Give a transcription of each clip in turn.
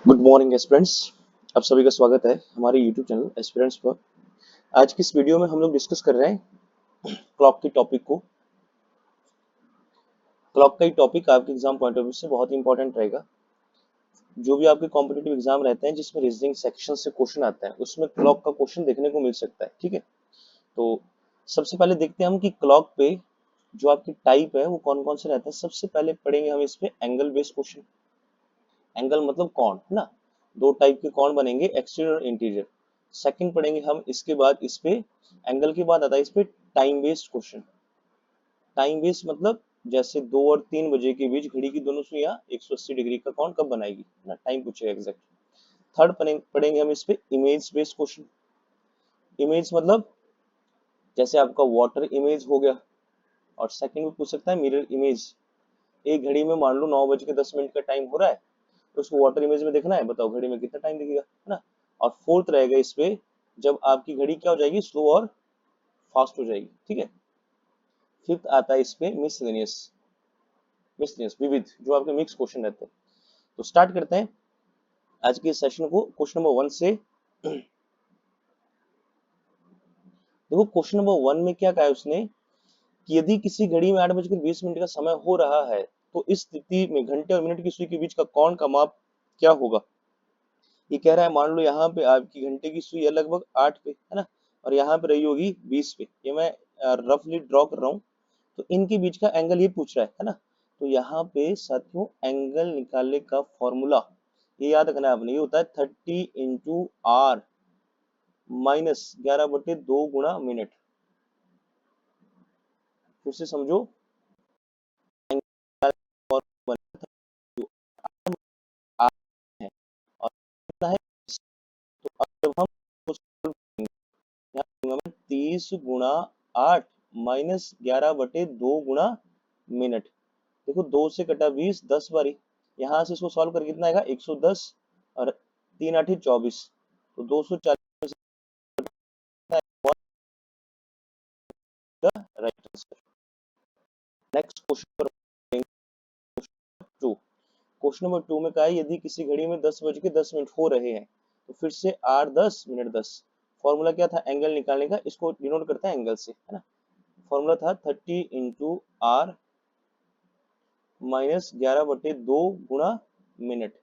Good morning aspirants. आप सभी का स्वागत है हमारे यूट्यूब चैनल एस्पिरेंट्स पर। आज की इस वीडियो में हम लोग डिस्कस कर रहे हैं क्लॉक के टॉपिक को। क्लॉक का ही टॉपिक आपके एग्जाम पॉइंट ऑफ व्यू से बहुत ही इंपॉर्टेंट रहेगा। जो भी आपके कॉम्पिटिटिव एग्जाम रहते हैं जिसमें रीजनिंग सेक्शन से क्वेश्चन आता है उसमें क्लॉक का क्वेश्चन देखने को मिल सकता है। ठीक है, तो सबसे पहले देखते हैं हम कि क्लॉक पे जो आपकी टाइप है वो कौन कौन से रहते हैं। सबसे पहले पढ़ेंगे हम इस पे एंगल बेस्ड क्वेश्चन। एंगल मतलब कोण है ना, दो टाइप के कोण बनेंगे, एक्सटीरियर और इंटीरियर। सेकंड पढ़ेंगे हम इसके बाद इस पे एंगल के बाद आता है इस पे time based question. Time based मतलब जैसे 2 और 3 बजे के बीच घड़ी की दोनों सुइयां 180 डिग्री का कोण कब बनाएगी ना, टाइम पूछेगा एग्जैक्ट। थर्ड पढ़ेंगे हम इस पे इमेज बेस्ड क्वेश्चन। इमेज मतलब जैसे आपका वाटर इमेज हो गया, और सेकंड में पूछ सकता है मिरर इमेज। एक घड़ी में मान लो 9:10 का टाइम हो रहा है, तो उसको वाटर इमेज में देखना है, बताओ घड़ी में कितना टाइम दिखेगा, है ना। और फोर्थ रहेगा इस पे जब आपकी घड़ी क्या हो जाएगी, स्लो और फास्ट हो जाएगी। ठीक है। फिफ्थ आता है इस पे मिसलेनियस। मिसलेनियस विविध, जो आपके मिक्स क्वेश्चन रहते हैं। तो स्टार्ट करते हैं आज के सेशन को क्वेश्चन नंबर 1 से। देखो क्वेश्चन नंबर 1 में क्या कहा है उसने कि यदि किसी घड़ी में 8:20 का समय हो रहा है तो इस स्थिति में घंटे और मिनट की सुई के बीच का कोण का माप क्या होगा। ये कह रहा है मान लो यहाँ पे आपकी घंटे की सुई है लगभग 8 पे, है ना, और यहाँ पे रही होगी 20 पे। ये मैं रफली ड्रॉ कर रहा हूँ। तो इनके बीच का एंगल ये पूछ रहा है ना। तो यहाँ पे साथियों एंगल निकालने का फॉर्मूला ये याद रखना है आपने, ये होता है 30 × R -11/2 गुणा मिनट। फिर से समझो, R है और कितना है, तो अब जब हम यहाँ दूंगा मैं 30 × 8 -11/2 गुणा मिनट। देखो 2 से कटा 20, 10 बारी। यहाँ से इसको सॉल्व कर कितना आएगा 110 और 3 8 24, तो 240 का राइट आंसर। नेक्स्ट क्वेश्चन पर 2। क्वेश्चन नंबर 2 में कहा है यदि किसी घड़ी में 10:10 हो रहे हैं तो फिर से R 10 मिनट 10। फॉर्मूला क्या था एंगल निकालने का, इसको डिनोट करते हैं एंगल से, है ना। फॉर्मूला था 30 × R -11/2 गुणा मिनट।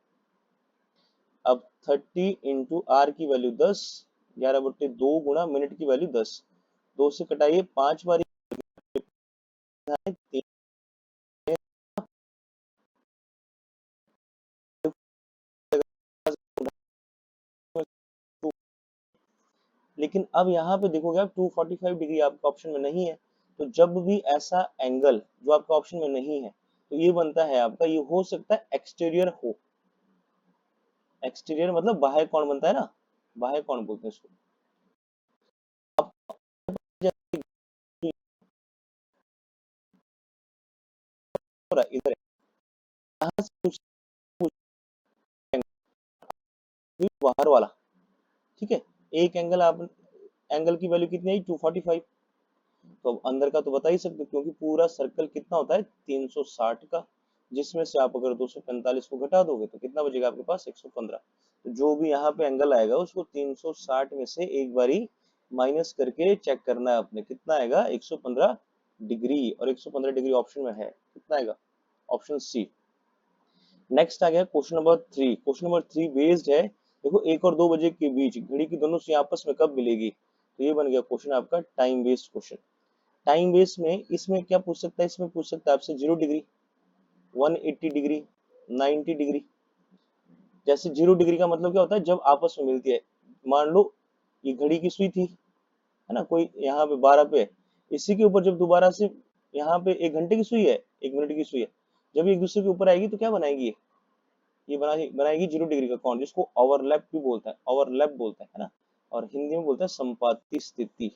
अब 30 × R की वैल्यू 10, 11/2 गुणा मिनट की वैल्यू 10। 2 से कटाइए 5 बारी, 3, लेकिन अब यहाँ पे देखोगे आप 245 डिग्री आपका ऑप्शन में नहीं है। तो जब भी ऐसा एंगल जो आपका ऑप्शन में नहीं है तो ये बनता है आपका, ये हो सकता है एक्सटीरियर हो। एक्सटीरियर मतलब बाह्य कोण बनता है ना, बाह्य कोण बोलते हैं इसको। अब इधर यहाँ से कुछ बाहर वाला, ठीक है। एक एंगल आप एंगल की वैल्यू कितनी आई 245, तो अब अंदर का तो बता ही सकते हो क्योंकि पूरा सर्कल कितना होता है 360 का, जिसमें से आप अगर 245 को घटा दोगे तो कितना बचेगा आपके पास 115। तो जो भी यहाँ पे एंगल आएगा उसको 360 में से एक बारी माइनस करके चेक करना है आपने, कितना आएगा 115 डिग्री। और 115 डिग्री ऑप्शन में है, कितना आएगा ऑप्शन सी। नेक्स्ट आ गया question number 3। Question number 3 based है, देखो 1 और 2 बजे के बीच घड़ी की दोनों सुइयां आपस में कब मिलेगी। तो ये बन गया क्वेश्चन आपका time based question. Time base में इसमें क्या पूछ सकता है, इसमें पूछ सकता है आपसे 0 डिग्री, 180 डिग्री, 90 डिग्री। जैसे 0 डिग्री का मतलब क्या होता है जब आपस में मिलती है। मान लो ये घड़ी की सुई थी, है ना, कोई यहाँ पे 12 पे है, इसी के ऊपर जब दोबारा से यहाँ पे 1 घंटे की सुई है, 1 मिनट की सुई है, जब एक दूसरे के ऊपर आएगी तो क्या बनाएगी, ये बनाएगी 0 डिग्री का कोण, जिसको ओवरलैप भी बोलता है, ओवरलैप बोलते हैं, है ना, और हिंदी में बोलते हैं संपाती स्थिति।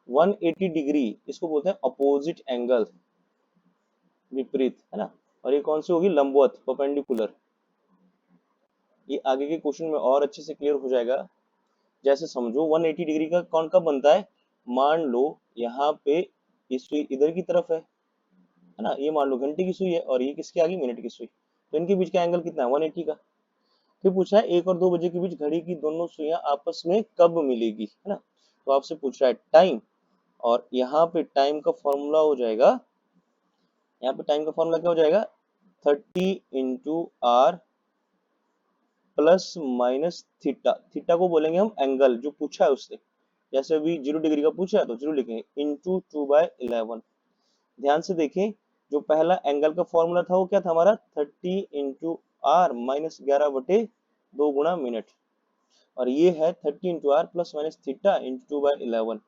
180 डिग्री इसको बोलते हैं अपोजिट एंगल, विपरीत, है ना। और ये कौन सी होगी, लंबवत, परपेंडिकुलर। ये आगे के क्वेश्चन में और अच्छे से क्लियर हो जाएगा। जैसे समझो 180 डिग्री का कौन कब बनता है, मान लो यहाँ पे ये सुई इधर की तरफ है ना, ये मान लो घंटे की सुई है और ये किसकी आ गई मिनट की सुई, तो इनके बीच का एंगल कितना है 180 का। फिर पूछा है 1 और 2 बजे के बीच घड़ी की दोनों सुइयां आपस में कब मिलेगी, है ना। तो आपसे पूछ रहा है टाइम, और यहाँ पे टाइम का फॉर्मूला हो जाएगा, यहाँ पे टाइम का फॉर्मूला क्या हो जाएगा, 30 × r plus minus theta, theta को बोलेंगे हम एंगल जो पूछा है उससे, जैसे अभी 0 डिग्री का पूछा है तो 0 लिखेंगे, इंटू 2/11। ध्यान से देखें, जो पहला एंगल का फॉर्मूला था वो क्या था हमारा, 30 × r - 11/2 और ये है 30 × r plus minus theta into 2/11।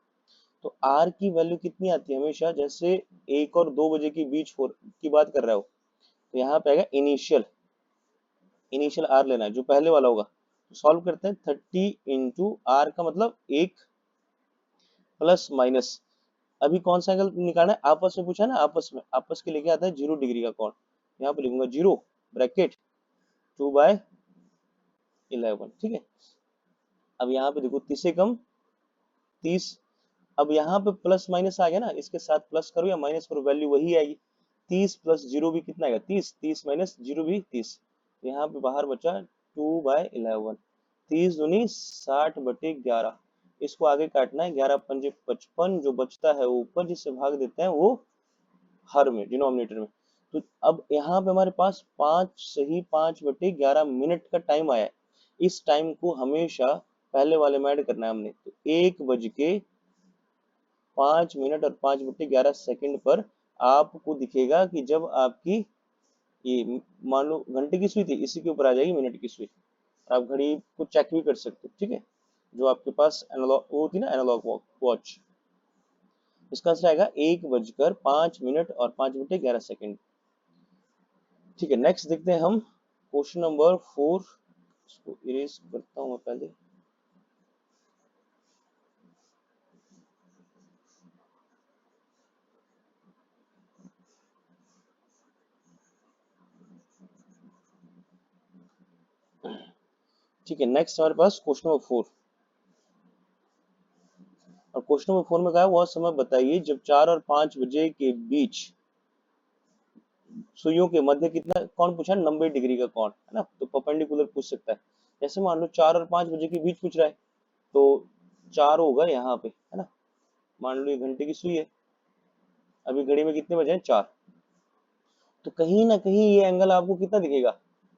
तो r की वैल्यू कितनी आती है हमेशा, जैसे 1 और 2 बजे के बीच की बात कर रहे हो, तो यहाँ पे आएगा इनिशियल, इनिशियल r लेना है जो पहले वाला होगा। तो सॉल्व करते हैं, 30 × r का मतलब 1 प्लस माइनस, अभी कौन सा एंगल निकालना है, आपस में पूछा है ना, आपस में, आपस के लेके आता है 0 डिग्री का कोण, यहाँ पे लिखूंगा 0 ब्रैकेट 2/11, ठीक है। अब यहाँ पे देखो 30 से कम 30, अब यहाँ पे प्लस माइनस आ गया ना, इसके साथ प्लस करो या माइनस करो वैल्यू वही आएगी, 30 प्लस 0 भी कितना आएगा 30, 30 माइनस 0 भी 30, यहाँ पे बाहर बचा 2/11, 30 दूनी 60/11, इसको आगे काटना है, 11 पंजे 55, जो बचता है वो ऊपर, जिससे भाग देते हैं वो हर में, डिनोमिनेटर में। तो अब यहाँ पे हमारे पास 5 का टाइम आया है, इस टाइम को हमेशा पहले वाले में ऐड करना है हमने, तो 1 बज के 5 मिनट और 5/11 पर आपको दिखेगा कि जब आपकी ये मान लो घंटे की सुई थी, इसी के ऊपर आ जाएगी मिनट की सुई, आप घड़ी को चेक भी कर सकते हो, ठीक है, जो आपके पास एनालॉग वो होती है ना, एनालॉग वॉच। इसका आंसर आएगा 1 बजकर 5 मिनट और 5/11। ठीक है, नेक्स्ट देखते हैं हम क्वेश्चन नंबर 4, इसको इरेज करता हूं मैं पहले। ठीक है, नेक्स्ट हमारे पास क्वेश्चन नंबर 4, और क्वेश्चन नंबर 4 में कहा है वह समय बताइए जब 4 और 5 बजे के बीच सुइयों के मध्य कितना, कौन पूछा है 90 डिग्री का कौन, है ना, तो परपेंडिकुलर पूछ सकता है। जैसे मान लो 4 और 5 बजे के बीच पूछ रहा है, तो 4 होगा यहाँ पे, है ना, मान लो ये घंटे की सुई है, अभी घड़ी में कितने बजे हैं 4, तो कहीं ना कहीं ये एंगल आपको कितना दिखेगा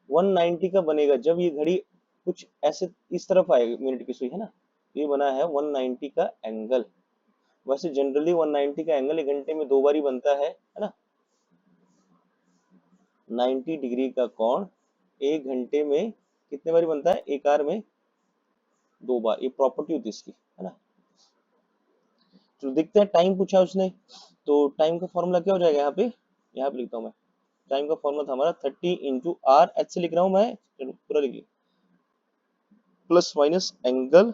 190 का बनेगा, जब ये घड़ी कुछ ऐसे इस तरफ आएगी मिनट की सुई, है ना, ये बना है 190 का एंगल। वैसे जनरली 190 का एंगल 1 घंटे में 2 बार ही बनता है ना, 90 डिग्री का कोण 1 घंटे में कितने बार बनता है, एक आर में 2 बार, ये प्रॉपर्टी होती है इसकी, है ना। तो देखते हैं, टाइम पूछा उसने, तो टाइम का फॉर्मूला क्या हो जाएगा, यहाँ पे लिखता हूँ मैं, टाइम का फॉर्मूला था हमारा 30 × r, एच से लिख रहा हूँ मैं, चलो पूरा लिख लिया, प्लस माइनस एंगल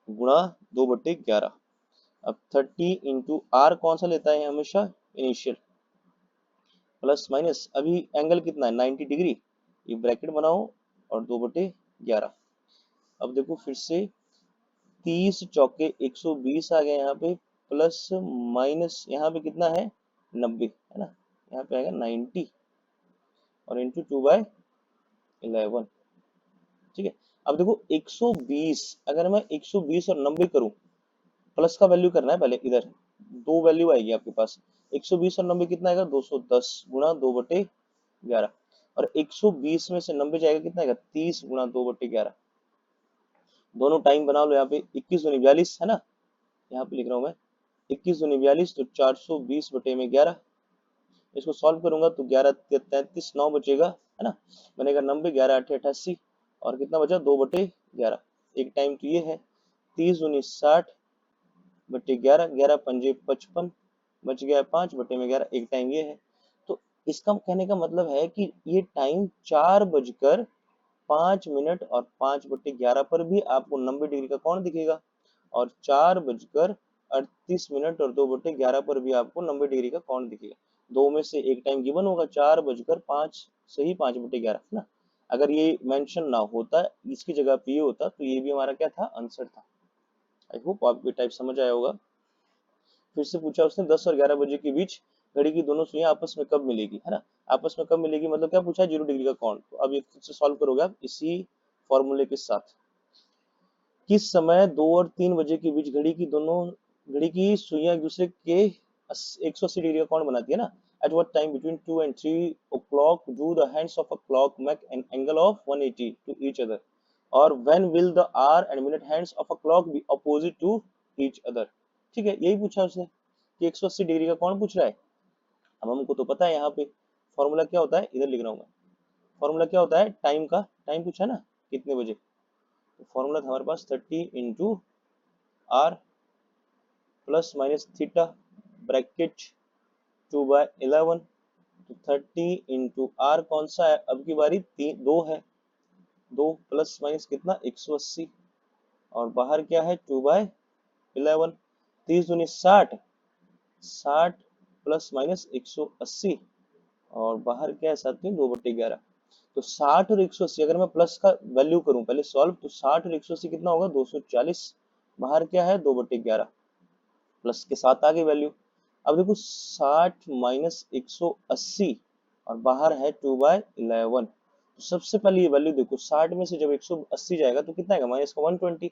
गुणा 2/11। अब 30 × r कौन सा लेता है हमेशा, इनिशियल, प्लस माइनस अभी एंगल कितना है 90 डिग्री, ये ब्रैकेट बनाओ और 2/11। अब देखो फिर से 30 चौके 120 आ गया यहाँ पे, प्लस माइनस यहाँ पे कितना है 90, है ना, यहाँ पे आएगा 90 और इंटू 2/11, ठीक है। अब देखो 120, अगर मैं 120 और 90 करूं, प्लस का वैल्यू करना है पहले, इधर दो वैल्यू आएगी आपके पास, 120 और 90 कितना आएगा 210 गुणा 2/11, और 120 में से 90 जाएगा कितना आएगा 30 गुणा 2/11। दोनों टाइम बना लो, यहाँ पे 21 दूनी 42, है ना, यहाँ पे लिख रहा हूँ मैं 21 दूनी 42, तो 420/11, इसको सॉल्व करूंगा तो 11 33 9 बचेगा, है ना, बनेगा 90, 11 8 88, और कितना बचा 2/11। एक टाइम तो ये है, 30 दूनी 60/11, 11 पंजे 55, बच गया 5/11, एक टाइम ये है। तो इसका कहने का मतलब है कि ये टाइम 4 बजकर 5 मिनट और 5/11 पर भी आपको 90 डिग्री का कोण दिखेगा, और 4 बजकर 38 मिनट और 2/11 पर भी आपको 90 डिग्री का कोण दिखेगा। दो में से एक टाइम गिवन होगा, 4 बजकर 5 से ही 5/11, है ना। अगर ये मेंशन ना होता, इसकी जगह पे ये होता, तो ये भी हमारा क्या था, आंसर था। आई होप आपको टाइप समझ आया होगा। फिर से पूछा उसने 10 और 11 बजे के बीच घड़ी की दोनों सुइयां आपस में कब मिलेगी, है ना। आपस में कब मिलेगी मतलब क्या पूछा है, 0 डिग्री का कोण। तो अब ये खुद से सॉल्व करोगे आप इसी फॉर्मूले के साथ। किस समय 2 और 3 बजे के बीच घड़ी की सुइयां एक दूसरे के 180 डिग्री का कोण बनाती है ना। At what time between 2 and 3 o'clock do the hands of a clock make an angle of 180 to each other, और when will the hour and minute hands of a clock be opposite to each other. ठीक है, यही पूछा उसने कि 180 degree का कौन पूछ रहा है। अब हमको तो पता है यहाँ पे फॉर्मूला क्या होता है, इधर लिख रहा हूँ मैं। फॉर्मूला क्या होता है, टाइम का, टाइम पूछा ना कितने बजे, तो फॉर्मूला था हमारे पास 30 × r plus minus theta bracket 2/11। तो 30 × r कौन सा है, अब की बारी 2 है, 2 प्लस माइनस कितना 180, और बाहर क्या है 2/11। 30 × 60, 60 प्लस माइनस 180, और बाहर क्या है साथ में 2/11। तो 60 और 180 अगर मैं प्लस का वैल्यू करूं पहले सॉल्व, तो 60 और 180 कितना होगा 240, बाहर क्या है 2/11, प्लस के साथ आ गई वैल्यू। अब देखो 60 माइनस 180 और बाहर है 2/11। तो सबसे पहले ये वैल्यू देखो, 60 में से जब 180 जाएगा तो कितना आएगा माइनस का 120,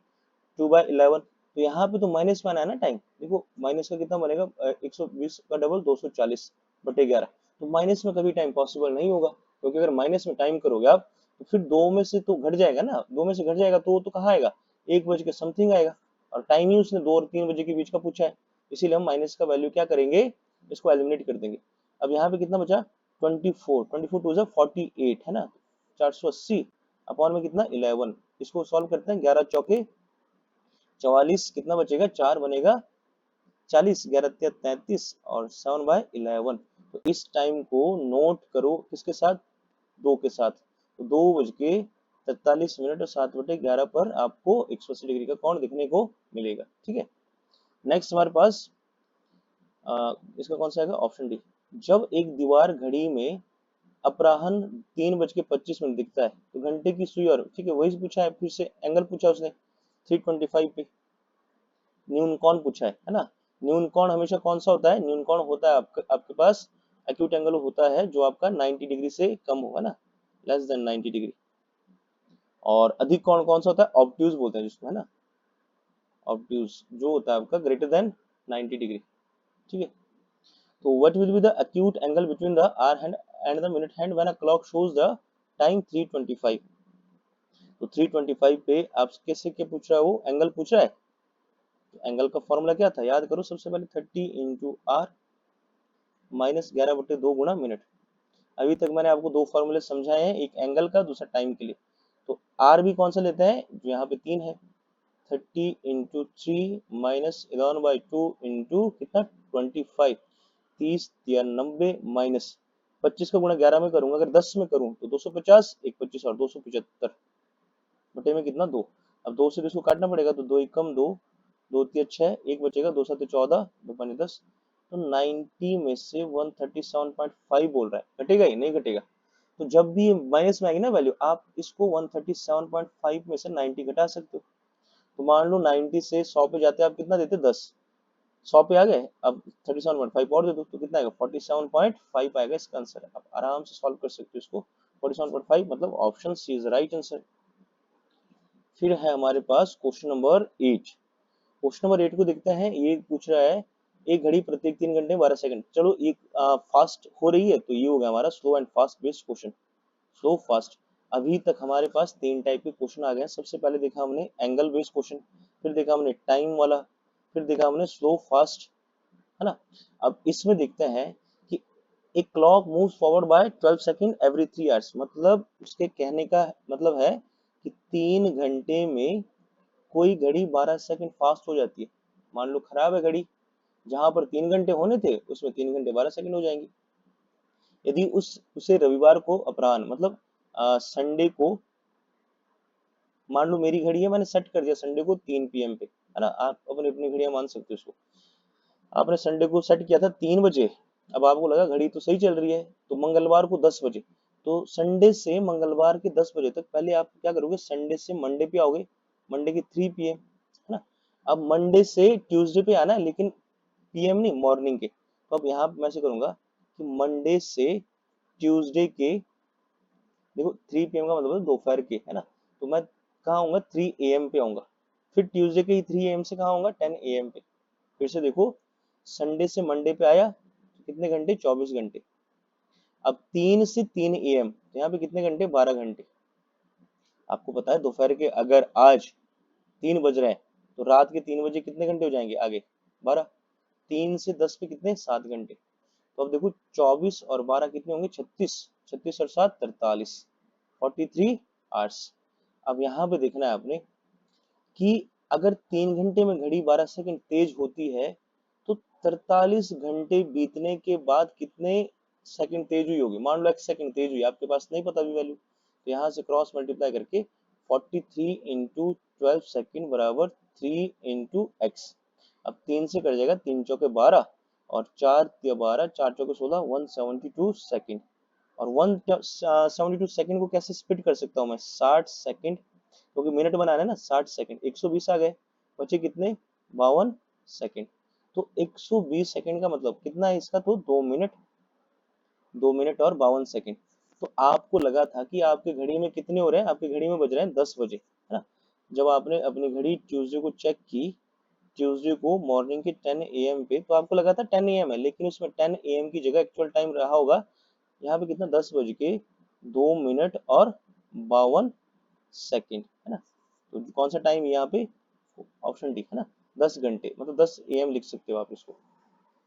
2/11। तो यहाँ पे तो माइनस में आना है ना टाइम, देखो माइनस का कितना बनेगा 120 का डबल 240/11। तो माइनस में कभी टाइम पॉसिबल नहीं होगा, क्योंकि अगर माइनस में टाइम करोगे आप तो फिर 2 में से तो घट जाएगा ना, 2 में से घट जाएगा तो वो तो कहाँ आएगा 1 बज के समथिंग आएगा, और टाइम ही उसने 2 और 3 बजे के बीच का पूछा है, इसीलिए हम माइनस का वैल्यू क्या करेंगे, इसको एलिमिनेट कर देंगे। अब यहाँ पे कितना बचा 24, 24 टू 48 है ना, 480 अपॉन में कितना 11। इसको सॉल्व करते हैं, 11 चौके 44, कितना बचेगा 4 बनेगा 40, 11 33 और 7/11। तो इस टाइम को नोट करो किसके साथ, 2 के साथ। तो 2 बज के 43 मिनट और 7/11 पर आपको 180 डिग्री का कोण दिखने को मिलेगा। ठीक है, नेक्स्ट हमारे पास इसका कौन सा आएगा, ऑप्शन डी। जब एक दीवार घड़ी में अपराह्न 3:25 दिखता है तो घंटे की सुई, और ठीक है वही पूछा है, फिर से एंगल पूछा उसने 325 पे। न्यून कोण पूछा है ना। न्यून कोण हमेशा कौन सा होता है, न्यून कोण होता है आपके पास एक्यूट एंगल होता है जो आपका 90 डिग्री से कम होगा ना, लेस देन 90 डिग्री। और अधिक कोण कौन सा होता है, ऑब्ट्यूज बोलते हैं जिसको, है ना, ऑब्ट्यूज जो होता है आपका ग्रेटर देन 90 डिग्री। ठीक है, तो what will be the acute angle between the hour hand and the minute hand when a clock shows the time 3:25। तो 3:25 पे आप कैसे क्या पूछ रहा है, वो एंगल पूछ रहा है। तो एंगल का फॉर्मूला क्या था, याद करो सबसे पहले 30 × r माइनस 11/2 गुणा मिनट। अभी तक मैंने आपको 2 फॉर्मूले समझाए हैं, एक एंगल का दूसरा टाइम के लिए। तो r भी कौन सा लेते हैं, जो यहाँ पे 3 है, 30 × 3 माइनस 11/2 इंटू कितना 25, 30 या 90 माइनस 25 का गुणा 11 में करूंगा, अगर 10 में करूं तो 250, एक 25 और 275 बटे में कितना 2। अब 2 से इसको काटना पड़ेगा, तो 2 कम 2, 2 3 6, एक बचेगा, 2 7 14, 2 5 10। तो 90 में से 137.5 बोल रहा है, घटेगा ही नहीं घटेगा। तो जब भी माइनस में आएगी ना वैल्यू, आप इसको 137.5 में से 90 घटा सकते हो। तो मान लो 90 से 100 पे जाते आप कितना देते 10, 100 पे आ गए, अब 37.5 और दे दो तो कितना आएगा 47.5 आएगा इसका आंसर। आप आराम से सॉल्व कर सकते हो इसको, 47.5 मतलब option C is right answer. फिर है हमारे पास क्वेश्चन नंबर 8। क्वेश्चन नंबर 8 को देखते हैं, ये पूछ रहा है एक घड़ी प्रत्येक 3 घंटे 12 सेकंड। चलो एक फास्ट हो रही है, तो ये हो गया हमारा slow and fast based question. Slow fast, अभी तक हमारे पास 3 टाइप के क्वेश्चन आ गए हैं। सबसे पहले देखा हमने एंगल बेस्ड क्वेश्चन, फिर देखा हमने टाइम वाला, फिर देखा हमने स्लो फास्ट, है ना। अब इसमें देखते हैं कि एक clock moves forward bye 12 second every 3 hours, मतलब उसके कहने का मतलब है कि 3 घंटे में कोई घड़ी 12 सेकंड फास्ट हो जाती है। मान लो खराब है घड़ी, जहां पर 3 घंटे होने थे उसमें 3 घंटे 12 सेकंड हो जाएंगे। यदि उसे रविवार को अपराह्न मतलब संडे को, मान लो मेरी घड़ी है, मैंने सेट कर दिया संडे को 3 PM पे, है ना, आप अपनी अपनी घड़ियां मान सकते हो इसको। आपने संडे को सेट किया था 3 बजे, अब आपको लगा घड़ी तो सही चल रही है, तो मंगलवार को 10 बजे। तो संडे से मंगलवार के 10 बजे तक पहले आप क्या करोगे, संडे से मंडे पे आओगे, मंडे की 3 PM, है ना। अब मंडे से ट्यूसडे पे आना है, लेकिन PM नहीं, मॉर्निंग के। तो अब यहाँ पे मैं ऐसे करूंगा कि मंडे से ट्यूसडे के, देखो 3 PM का मतलब दोपहर के, है ना, तो मैं कहाँ आऊंगा 3 AM पे आऊंगा, फिर ट्यूसडे के ही 3 AM से कहाँ आऊंगा 10 AM पे, फिर से देखो संडे से मंडे पे आया तो कितने घंटे, 24 घंटे। अब 3 से 3 AM, तो यहाँ पे कितने घंटे, 12 घंटे। आपको पता है दोपहर के अगर आज 3 बज रहे हैं तो रात के 3 बजे कितने घंटे हो जाएंगे आगे, 12। 3 से 10 पे कितने, 7 घंटे। तो अब देखो 24 और 12 कितने होंगे, 36। 36 और 7 43, 43 आवर्स। अब यहाँ पे देखना है आपने कि अगर 3 घंटे में घड़ी 12 सेकंड तेज होती है तो 43 घंटे बीतने के बाद कितने सेकंड तेज हुई होगी। मान लो 1 सेकंड तेज हुई, आपके पास नहीं पता भी वैल्यू, तो यहाँ से क्रॉस मल्टीप्लाई करके 43 × 12 सेकंड बराबर 3 × x। अब 3 से कट जाएगा, 3 चौके 12 और 4 या 12, 4 चौके 16, 172 सेकंड। और 172 सेकंड को कैसे स्प्लिट कर सकता हूँ मैं, 60 सेकंड, क्योंकि मिनट बनाना है ना, 60 सेकंड, 120 आ गए, बचे कितने, 52 सेकंड। तो 120 सेकंड का मतलब कितना है इसका, तो 2 मिनट, 2 मिनट और 52 सेकंड। तो आपको लगा था कि आपके घड़ी में कितने हो रहे हैं, आपके घड़ी में बज रहे हैं 10 बजे, है ना। जब आपने अपनी घड़ी ट्यूसडे को चेक की, ट्यूसडे को मॉर्निंग के 10 AM पे, तो आपको लगा था 10 AM है, लेकिन उसमें 10 AM की जगह एक्चुअल टाइम रहा होगा यहाँ पे कितना, 10 बज के 2 मिनट और 52 सेकंड, है ना। तो कौन सा टाइम यहाँ पे, ऑप्शन डी, है ना, 10 घंटे, मतलब 10 AM लिख सकते हो आप इसको।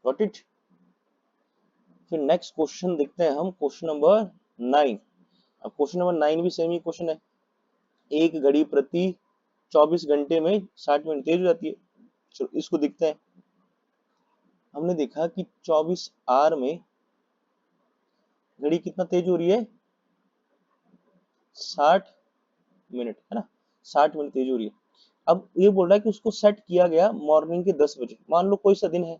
Got it. फिर नेक्स्ट क्वेश्चन देखते हैं हम, क्वेश्चन नंबर 9। अब क्वेश्चन नंबर 9 भी सेम ही क्वेश्चन है। एक घड़ी प्रति 24 घंटे में 60 मिनट तेज हो जाती है। चलो इसको देखते हैं। हमने देखा कि 24 आवर में घड़ी कितना तेज हो रही है, 60 मिनट, है ना, 60 मिनट तेज हो रही है। अब ये बोल रहा है कि उसको सेट किया गया मॉर्निंग के 10 बजे। मान लो कोई सा दिन है,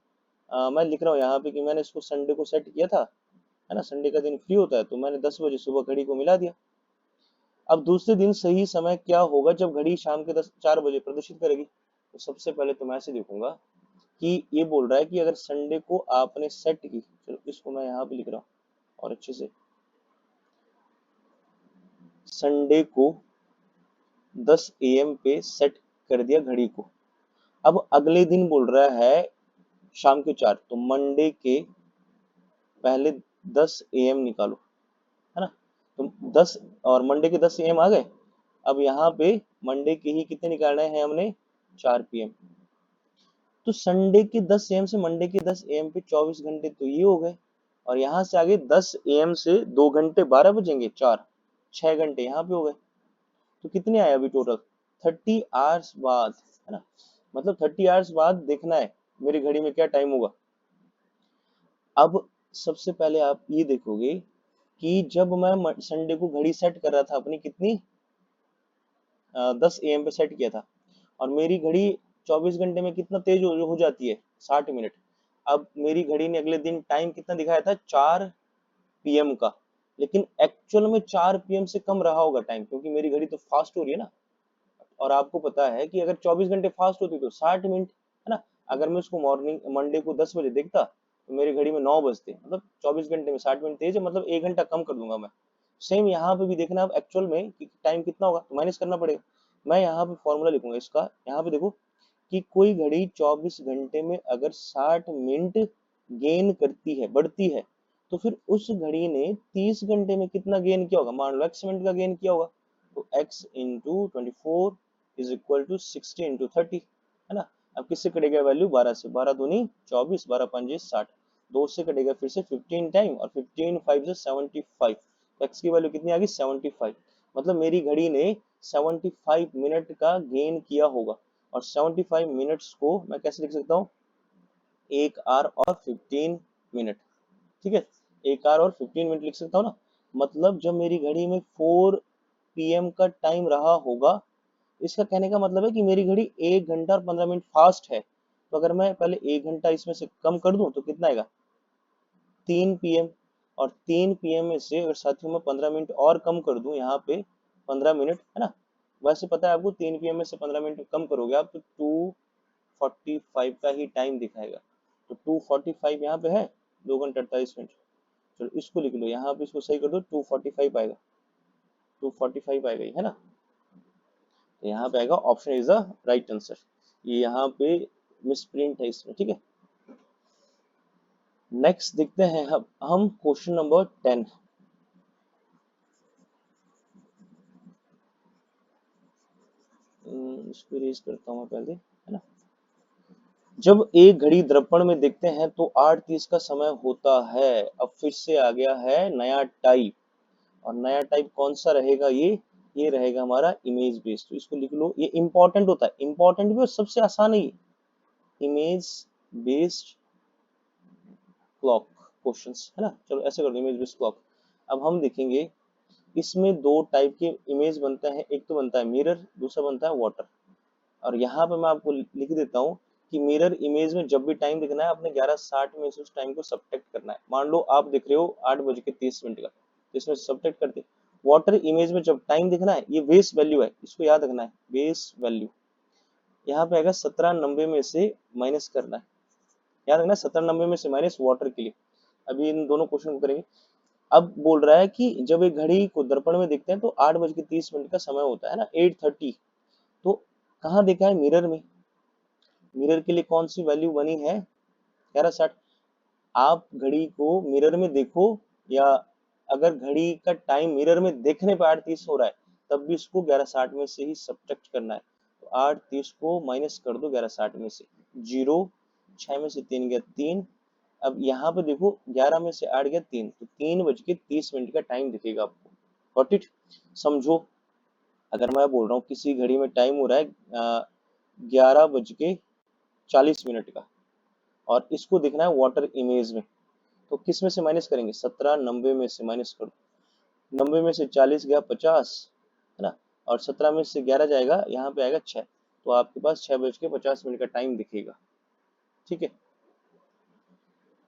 मैं लिख रहा हूँ यहाँ पे कि मैंने इसको संडे को सेट किया था, है ना, संडे का दिन फ्री होता है, तो मैंने 10 बजे सुबह घड़ी को मिला दिया। अब दूसरे दिन सही समय क्या होगा जब घड़ी शाम के 4 बजे प्रदर्शित करेगी। तो सबसे पहले तो मैं ऐसे देखूंगा कि ये बोल रहा है कि अगर संडे को आपने सेट की, चलो इसको मैं यहाँ पे लिख रहा हूँ और अच्छे से, संडे को 10 AM पे सेट कर दिया घड़ी को। अब अगले दिन बोल रहा है शाम के 4, तो मंडे के पहले 10 AM निकालो, है ना। तो 10 और मंडे के 10 AM आ गए। अब यहाँ पे मंडे के ही कितने निकालने हैं हमने, 4 PM। तो संडे के 10 AM से मंडे के 10 AM पे 24 घंटे तो ये हो गए, और यहाँ से आगे 10 AM से 2 घंटे 12 बजेंगे, 6 घंटे यहाँ पे हो गए। तो कितने आए अभी टोटल, 30 आवर्स बाद, है ना। मतलब 30 आवर्स बाद देखना है मेरी घड़ी में क्या टाइम होगा। अब सबसे पहले आप ये देखोगे कि जब मैं संडे को घड़ी सेट कर रहा था अपनी, कितनी, 10 AM पे सेट किया था, और मेरी घड़ी 24 घंटे में कितना तेज हो जाती है, 60 मिनट। अब मेरी घड़ी ने अगले दिन टाइम कितना दिखाया था, 4 PM का, लेकिन एक्चुअल में 4 PM से कम रहा होगा टाइम, क्योंकि मेरी घड़ी तो फास्ट हो रही है ना। और आपको पता है कि अगर 24 घंटे फास्ट होती तो 60 मिनट, है ना। अगर मैं उसको मॉर्निंग मंडे को 10 बजे देखता तो मेरी घड़ी में 9 बजते, मतलब 24 घंटे में 60 मिनट तेज है, मतलब 1 घंटा कम कर दूंगा मैं। सेम यहाँ पे भी देखना, अब एक्चुअल में कि टाइम कितना होगा तो माइनस करना पड़ेगा। मैं यहाँ पे फॉर्मूला लिखूंगा इसका, यहाँ पे देखो कि कोई घड़ी 24 घंटे में अगर 60 मिनट गेन करती है, बढ़ती है, तो फिर उस घड़ी ने 30 घंटे में कितना गेन किया होगा, मान लो x मिनट का गेन किया होगा। तो x into 24 is equal to 60 × 30, है ना। अब किससे कटेगा वैल्यू, 12 से, 12 दूनी 24, 12 पंजे 60, 2 से कटेगा फिर से 15 टाइम, और 15 5 से 75, तो x की वैल्यू कितनी आ गई, 75। मतलब मेरी घड़ी ने 75 मिनट का गेन किया होगा। और 75 मिनट्स को मैं कैसे लिख सकता हूँ, 1 आवर और 15 मिनट, ठीक है, 1 आवर और 15 मिनट लिख सकता हूँ ना। मतलब जब मेरी घड़ी में 4 PM का टाइम रहा होगा, इसका कहने का मतलब है कि मेरी घड़ी 1 घंटा और 15 मिनट फास्ट है। तो अगर मैं पहले 1 घंटा इसमें से कम कर दूं तो कितना आएगा, 3 PM। और 3 PM में से अगर साथियों में 15 मिनट और कम कर दूं, यहाँ पे 15 मिनट, है ना। वैसे पता है आपको 3 PM में से 15 मिनट कम करोगे आप तो 2:45 का ही टाइम दिखाएगा। तो 2:45 यहाँ पे है, 2 घंटे 48 मिनट। चलो इसको लिख लो, यहाँ पे इसको सही कर दो, 2:45 आएगा, 2:45 आएगा, है ना। तो यहाँ पे आएगा option is the right answer. ये यहाँ पे मिसप्रिंट है इसमें, ठीक है। नेक्स्ट देखते हैं हम क्वेश्चन नंबर 10। इसको रेज करता हूँ पहले, है ना। जब एक घड़ी दर्पण में देखते हैं तो 8:30 का समय होता है। अब फिर से आ गया है नया टाइप, और नया टाइप कौन सा रहेगा, ये रहेगा हमारा इमेज बेस्ड। तो इसको लिख लो, ये इंपॉर्टेंट होता है, इंपॉर्टेंट भी और सबसे आसान है ये, इमेज बेस्ड क्लॉक क्वेश्चंस, है ना। चलो ऐसे कर दो, इमेज बेस्ड क्लॉक। अब हम देखेंगे इसमें दो टाइप के इमेज बनते हैं, एक तो बनता है मिरर, दूसरा बनता है वाटर। और यहाँ पे मैं आपको लिख देता हूँ कि मिरर इमेज में जब भी टाइम दिखना है, आपने 11:60 में से उस टाइम को सब्ट्रैक्ट करना है। मान लो आप देख रहे हो 8:30 का, तो इसमें सब्ट्रैक्ट करते। वाटर इमेज में जब टाइम दिखना है, ये बेस वैल्यू है, इसको याद रखना है, बेस वैल्यू। यहाँ पे आएगा 17:90 में से माइनस करना है, याद रखना है, 17:90 में से माइनस वाटर के लिए। अभी इन दोनों क्वेश्चन को करेंगे। अब बोल रहा है कि जब एक घड़ी को दर्पण में देखते हैं तो 8:30 का समय होता है ना, 8:30। तो कहाँ देखा है, मिरर में। मिरर के लिए कौन सी वैल्यू बनी है, 11:60। आप घड़ी को मिरर में देखो, या अगर घड़ी का टाइम मिरर में देखने पे 8:30 हो रहा है, तब भी इसको 11:60 में से ही सब्ट्रैक्ट करना है। तो 8:30 को माइनस कर दो 11:60 में से, 0, 6 में से 3 गया 3। अब यहाँ पे देखो 11 में से 8 गया 3, तो 3:30 का टाइम दिखेगा आपको। गॉट इट, समझो। अगर मैं बोल रहा हूँ किसी घड़ी में टाइम हो रहा है 11:40 का, और इसको दिखना है वाटर इमेज में, तो किस में से माइनस करेंगे, 17:90 में से माइनस कर दो। 90 में से 40 गया 50, है ना, और 17 में से 11 जाएगा, यहाँ पे आएगा 6। तो आपके पास 6:50 का टाइम दिखेगा, ठीक है।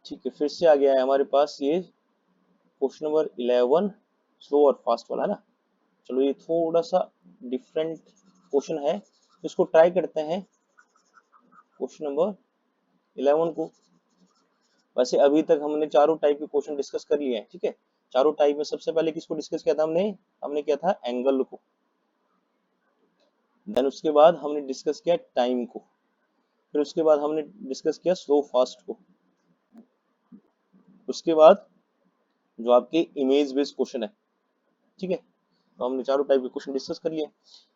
ठीक है, फिर से आ गया है हमारे पास ये क्वेश्चन नंबर 11, स्लो और फास्ट वाला, है ना। चलो ये थोड़ा सा डिफरेंट क्वेश्चन है, तो इसको ट्राई करते हैं क्वेश्चन नंबर 11 को। वैसे अभी तक हमने चारों टाइप के क्वेश्चन डिस्कस कर लिए हैं, ठीक है। चारों टाइप में सबसे पहले किसको डिस्कस किया था हमने, हमने किया था एंगल को। देन उसके बाद हमने डिस्कस किया टाइम को, फिर उसके बाद हमने डिस्कस किया स्लो फास्ट को, उसके बाद जो आपके इमेज बेस्ड क्वेश्चन है, ठीक है। तो हमने चारों टाइप के क्वेश्चन डिस्कस कर लिए।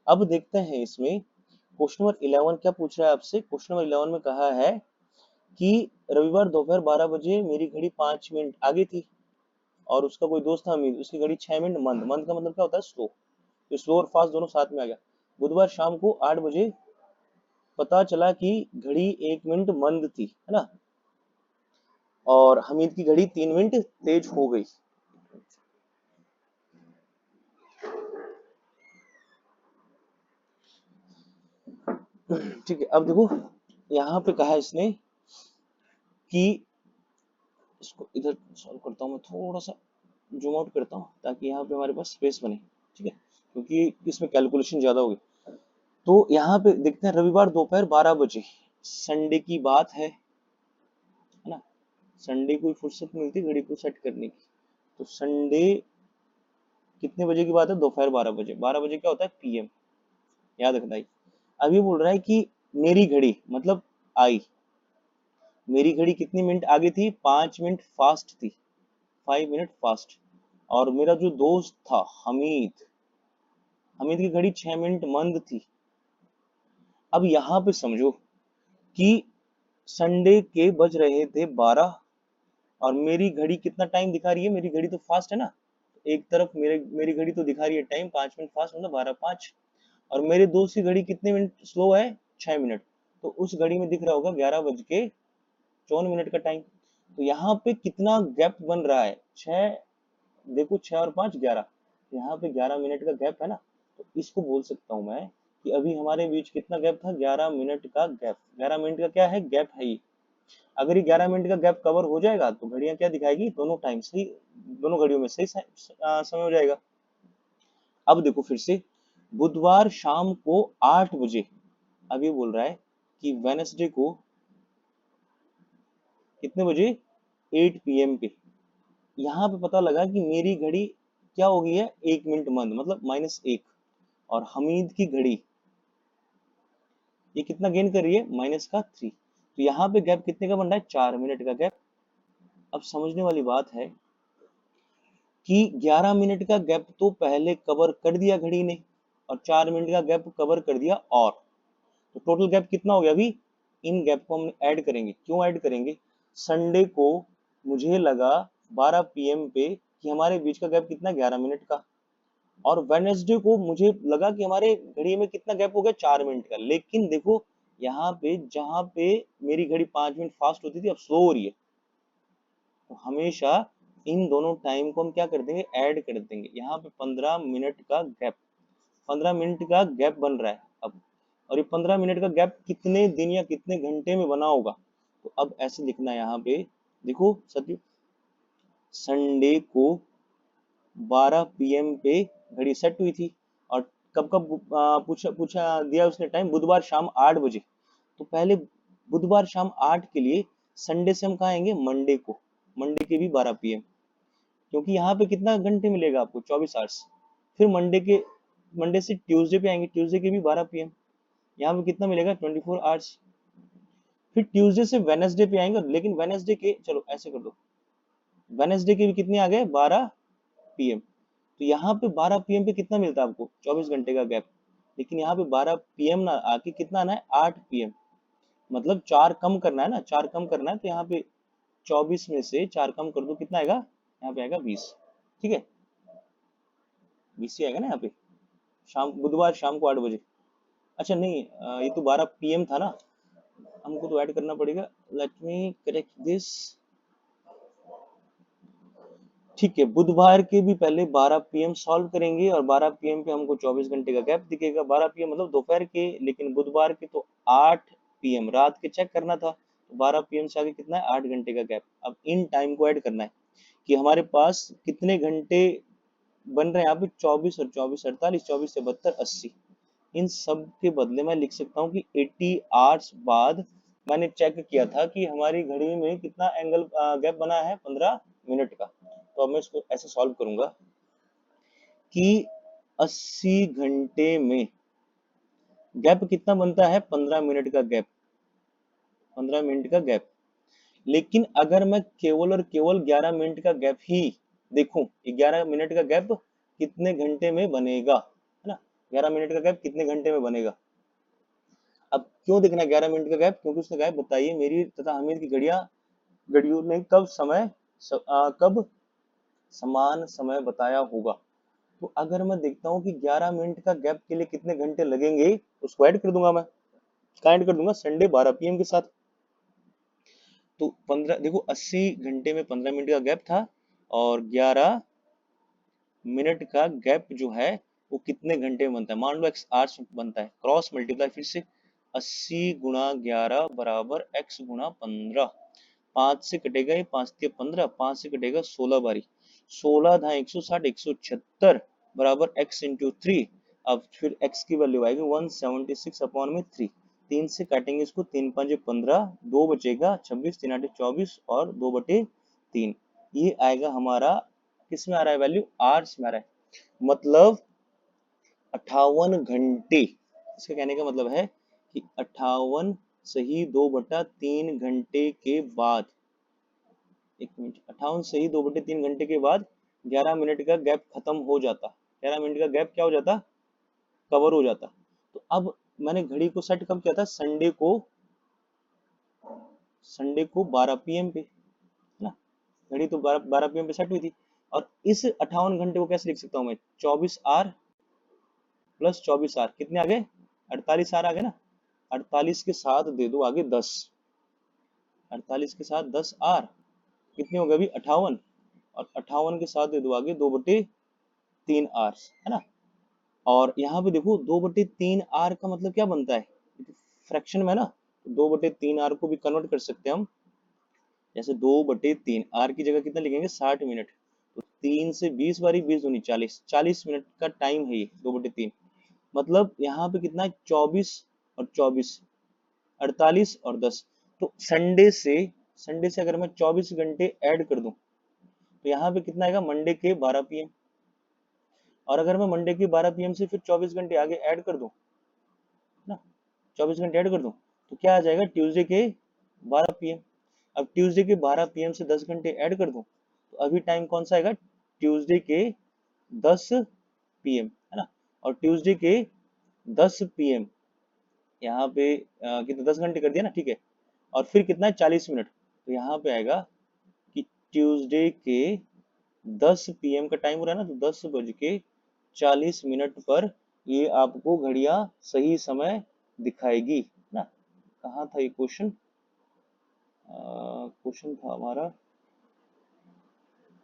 अब देखते हैं इसमें क्वेश्चन नंबर 11 क्या पूछ रहा है आपसे। क्वेश्चन नंबर 11 में कहा है कि रविवार दोपहर 12 बजे मेरी घड़ी 5 मिनट आगे थी, और उसका कोई दोस्त था अमीर, उसकी घड़ी 6 मिनट मंद। मंद का मतलब क्या होता है, स्लो। तो स्लो और फास्ट दोनों साथ में आ गया। बुधवार शाम को 8 बजे पता चला कि घड़ी 1 मिनट मंद थी, है ना, और हमीद की घड़ी 3 मिनट तेज हो गई। ठीक है, अब देखो यहाँ पे कहा इसने कि, इसको इधर सॉल्व करता हूँ मैं, थोड़ा सा जूम आउट करता हूँ ताकि यहाँ पे हमारे पास स्पेस बने, ठीक है, क्योंकि इसमें कैलकुलेशन ज्यादा होगी। तो यहाँ पे देखते हैं रविवार दोपहर 12 बजे, संडे की बात है ना। संडे को फुर्सत मिलती घड़ी को सेट करने की। तो संडे कितने बजे की बात है, दोपहर 12 बजे। 12 बजे क्या होता है, पीएम, याद रखना है। अभी बोल रहा है कि मेरी घड़ी मतलब आई, मेरी घड़ी कितनी मिनट आगे थी, 5 मिनट फास्ट थी, 5 मिनट फास्ट। और मेरा जो दोस्त था हमीद, हमीद की घड़ी 6 मिनट मंद थी। अब यहाँ पे समझो कि संडे के बज रहे थे 12, और मेरी घड़ी कितना टाइम दिखा रही है, मेरी घड़ी तो फास्ट है ना। एक तरफ मेरी घड़ी तो दिखा रही है टाइम 5 मिनट फास्ट, मतलब 12:05। और मेरे दोस्त की घड़ी कितने मिनट स्लो है, 6 मिनट। तो उस घड़ी में दिख रहा होगा 11:54 का टाइम। तो यहाँ पे कितना गैप बन रहा है, 6, देखो 6 और 5 11, यहाँ पे 11 मिनट का गैप है ना। तो इसको बोल सकता हूँ मैं कि अभी हमारे बीच कितना गैप था, 11 मिनट का गैप। 11 मिनट का क्या है, गैप है ये। अगर ये 11 मिनट का गैप कवर हो जाएगा तो घड़ियां क्या दिखाएगी, दोनों टाइम सही, दोनों घड़ियों में सही समय हो जाएगा। अब देखो फिर से, बुधवार शाम को 8 बजे, अब ये बोल रहा है कि वेनसडे को कितने बजे, 8 PM पे। यहाँ पे पता लगा कि मेरी घड़ी क्या हो गई है, 1 मिनट मंद, मतलब -1। और हमीद की घड़ी ये कितना गेन कर रही है, -3। तो यहाँ पे गैप कितने का बन रहा है, 4 मिनट का गैप। अब समझने वाली बात है कि 11 मिनट का गैप तो पहले कवर कर दिया घड़ी ने, और 4 मिनट का गैप कवर कर दिया। और तो टोटल गैप कितना हो गया अभी, इन गैप को हम ऐड करेंगे। क्यों ऐड करेंगे, संडे को मुझे लगा 12 PM पे कि हमारे बीच का गैप कितना, 11 मिनट का। और वेनेसडे को मुझे लगा कि हमारे घड़ी में कितना गैप हो गया, 4 मिनट का। लेकिन देखो यहाँ पे, जहां पे मेरी घड़ी 5 मिनट फास्ट होती थी, अब स्लो हो रही है। तो हमेशा इन दोनों टाइम को हम क्या कर देंगे, ऐड कर देंगे। यहाँ पे 15 मिनट का गैप, 15 मिनट का गैप बन रहा है अब। और ये 15 मिनट का गैप कितने दिन या कितने घंटे में बना होगा, तो अब ऐसे लिखना है यहाँ पे। देखो सत्य, संडे को 12 PM पे घड़ी सेट हुई थी। और कब कब पूछा पूछा दिया उसने टाइम, बुधवार शाम 8 बजे। तो पहले बुधवार शाम 8 के लिए संडे से हम कहाँ आएंगे, मंडे को। मंडे के भी 12 PM, क्योंकि यहाँ पे कितना घंटे मिलेगा आपको, 24 आवर्स। फिर मंडे से ट्यूसडे पे आएंगे, ट्यूसडे के भी 12 PM। यहाँ पे कितना मिलेगा, 24 आवर्स। फिर ट्यूसडे से वेनसडे पे आएंगे, लेकिन वेनसडे के, चलो ऐसे कर दो, वेनसडे के भी कितने आ गए, 12 PM। तो यहाँ पे 12 PM पे कितना मिलता है आपको, 24 घंटे का गैप। लेकिन यहाँ पे 12 PM ना आके कितना आना है, 8 PM। मतलब 4 कम करना है ना, 4 कम करना है। तो यहाँ पे 24 में से 4 कम कर दो, कितना आएगा, यहाँ पे आएगा 20। ठीक है, 20 ही आएगा ना यहाँ पे। शाम, बुधवार शाम को 8 बजे। अच्छा नहीं, ये तो 12 PM था ना, हमको तो ऐड करना पड़ेगा। Let me correct this. ठीक है, बुधवार के भी पहले 12 PM सॉल्व करेंगे, और 12 PM पे हमको 24 घंटे का गैप दिखेगा। 12 PM मतलब दोपहर के, लेकिन बुधवार के तो 8 PM रात के चेक करना था। तो 12 PM से आगे कितना है, 8 घंटे का गैप। अब इन टाइम को ऐड करना है कि हमारे पास कितने घंटे बन रहे हैं यहाँ पे, 24 और 24 48, 24 से 72 80। इन सब के बदले मैं लिख सकता हूँ कि 80 आवर्स बाद मैंने चेक किया था कि हमारी घड़ी में कितना एंगल गैप बना है, 15 मिनट का। तो अब मैं इसको ऐसे सॉल्व करूंगा कि 80 घंटे में गैप कितना बनता है, 15 मिनट का गैप, 15 मिनट का गैप। लेकिन अगर मैं केवल और केवल 11 मिनट का गैप ही देखूं, 11 मिनट का गैप कितने घंटे में बनेगा, है ना, 11 मिनट का गैप कितने घंटे में बनेगा। अब क्यों देखना 11 मिनट का गैप, क्योंकि उसने कहा बताइए मेरी तथा हमीद की घड़ियों ने कब समान समय बताया होगा। तो अगर मैं देखता हूँ कि 11 मिनट का गैप के लिए कितने घंटे लगेंगे, उसको ऐड कर दूंगा मैं, ऐड कर दूंगा संडे 12 PM के साथ। तो 15, देखो 80 घंटे में 15 मिनट का गैप था, और 11 मिनट का गैप जो है वो कितने घंटे में बनता है, मान लो x आवर्स बनता है। क्रॉस मल्टीप्लाई फिर से, 80 गुणा 11 बराबर x गुणा 15। 5 से कटेगा ये, 5 के 15, 5 से कटेगा 16 बारी, 16 धा 160, 176 बराबर x इंटू 3। अब फिर x की वैल्यू आएगी 176 अपॉन में 3। 3 से काटेंगे इसको, 3 5 15, 2 बचेगा 26, 3 8 24, और 2/3। ये आएगा हमारा, किस में आ रहा है वैल्यू, आवर्स में आ रहा है। मतलब 58 घंटे। इसका कहने का मतलब है कि 58 सही 2/3 घंटे के बाद, 1 मिनट, 58 सही 2/3 घंटे के बाद 11 मिनट का गैप खत्म हो जाता। 11 मिनट का गैप क्या हो जाता, कवर हो जाता। तो अब मैंने घड़ी को सेट कब किया था, संडे को 12 PM पे, है ना। घड़ी तो 12 PM पे सेट हुई थी। और इस 58 घंटे को कैसे लिख सकता हूँ मैं, 24 आर प्लस 24 आर, कितने आ गए, 48 आर आ गए ना। 48 के साथ दे दो आगे 10, 48 के साथ 10 आर, कितने हो गए अभी, 58। और 58 के साथ दे दो आगे 2/3 आर, है ना। और यहाँ पे देखो 2/3 आर का मतलब क्या बनता है, फ्रैक्शन में ना, 2/3 आर को भी कन्वर्ट कर सकते हैं हम। जैसे 2/3 आर की जगह कितना लिखेंगे, 60 मिनट। तो 3 से 20 बारी, 20 दूनी 40, 40 मिनट का टाइम है ये 2/3। मतलब यहाँ पे कितना है, 24 और 24, 48 और 10। तो संडे से संडे से अगर मैं 24 घंटे ऐड कर दूं तो यहाँ पे कितना आएगा, मंडे के 12 पीएम। और अगर मैं मंडे के 12 पीएम से फिर 24 घंटे आगे ऐड कर दूं ना, 24 घंटे ऐड कर दूं तो क्या आ जाएगा, ट्यूसडे के 12 पीएम। अब ट्यूसडे के 12 पीएम से 10 घंटे ऐड कर दूं तो अभी टाइम कौन सा आएगा, ट्यूसडे के 10 पीएम, है ना। और ट्यूसडे के 10 पीएम यहाँ पे कितना, 10 घंटे कर दिया ना, ठीक है। और फिर कितना है, 40 मिनट। तो यहाँ पे आएगा कि ट्यूसडे के 10 पीएम का टाइम हो रहा है ना, तो 10 बज के 40 मिनट पर ये आपको घड़ियां सही समय दिखाएगी ना। कहाँ था ये क्वेश्चन, क्वेश्चन था हमारा,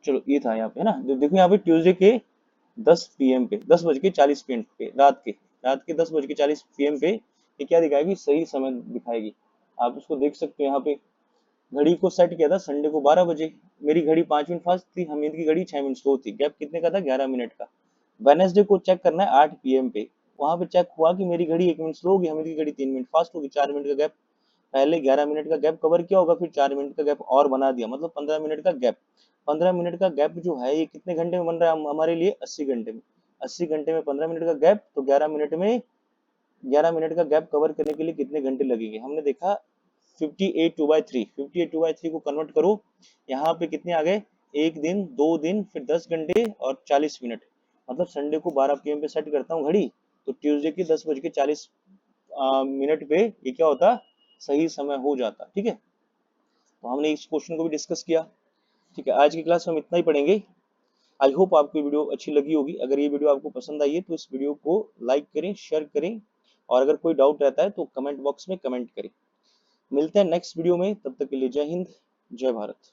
चलो ये था यहाँ पे, है ना। देखो यहाँ पे ट्यूसडे के 10 पीएम पे, 10 बज के 40 मिनट पे, रात के 10 बज के 40 पीएम पे ये क्या दिखाएगी, सही समय दिखाएगी। आप इसको देख सकते हो, यहाँ पे घड़ी को सेट किया था संडे को 12 बजे, मेरी घड़ी 5 मिनट फास्ट थी, हमीद की घड़ी 6 मिनट स्लो थी, गैप कितने का था, 11 मिनट का। वेनेसडे को चेक करना है 8 पीएम पे, वहां पे चेक हुआ कि मेरी घड़ी 1 मिनट स्लो होगी, हमीद की घड़ी 3 मिनट फास्ट होगी, 4 मिनट का गैप, पहले 11 मिनट का गैप कवर किया होगा, फिर 4 मिनट का गैप और बना दिया, मतलब 15 मिनट का गैप। 15 मिनट का गैप जो है ये कितने घंटे में बन रहा है हमारे लिए, 80 घंटे में। 80 घंटे में 15 मिनट का गैप, तो 11 मिनट में, 11 मिनट का गैप कवर करने के लिए कितने घंटे लगेंगे, हमने देखा 58/2/3। 58/2/3 को कन्वर्ट करो, यहाँ पे कितने आ गए, 1 दिन, 2 दिन, फिर 10 घंटे और 40 मिनट। मतलब संडे को 12 पीएम पे सेट करता हूँ घड़ी, तो ट्यूसडे के 10 बज के 40 मिनट पे ये क्या होता, सही समय हो जाता, ठीक है। तो हमने इस क्वेश्चन को भी डिस्कस किया, ठीक है। आज की क्लास में हम इतना ही पढ़ेंगे। आई होप आपको वीडियो अच्छी लगी होगी। अगर ये वीडियो आपको पसंद आई है तो इस वीडियो को लाइक करें, शेयर करें, और अगर कोई डाउट रहता है तो कमेंट बॉक्स में कमेंट करें। मिलते हैं नेक्स्ट वीडियो में, तब तक के लिए जय हिंद, जय भारत।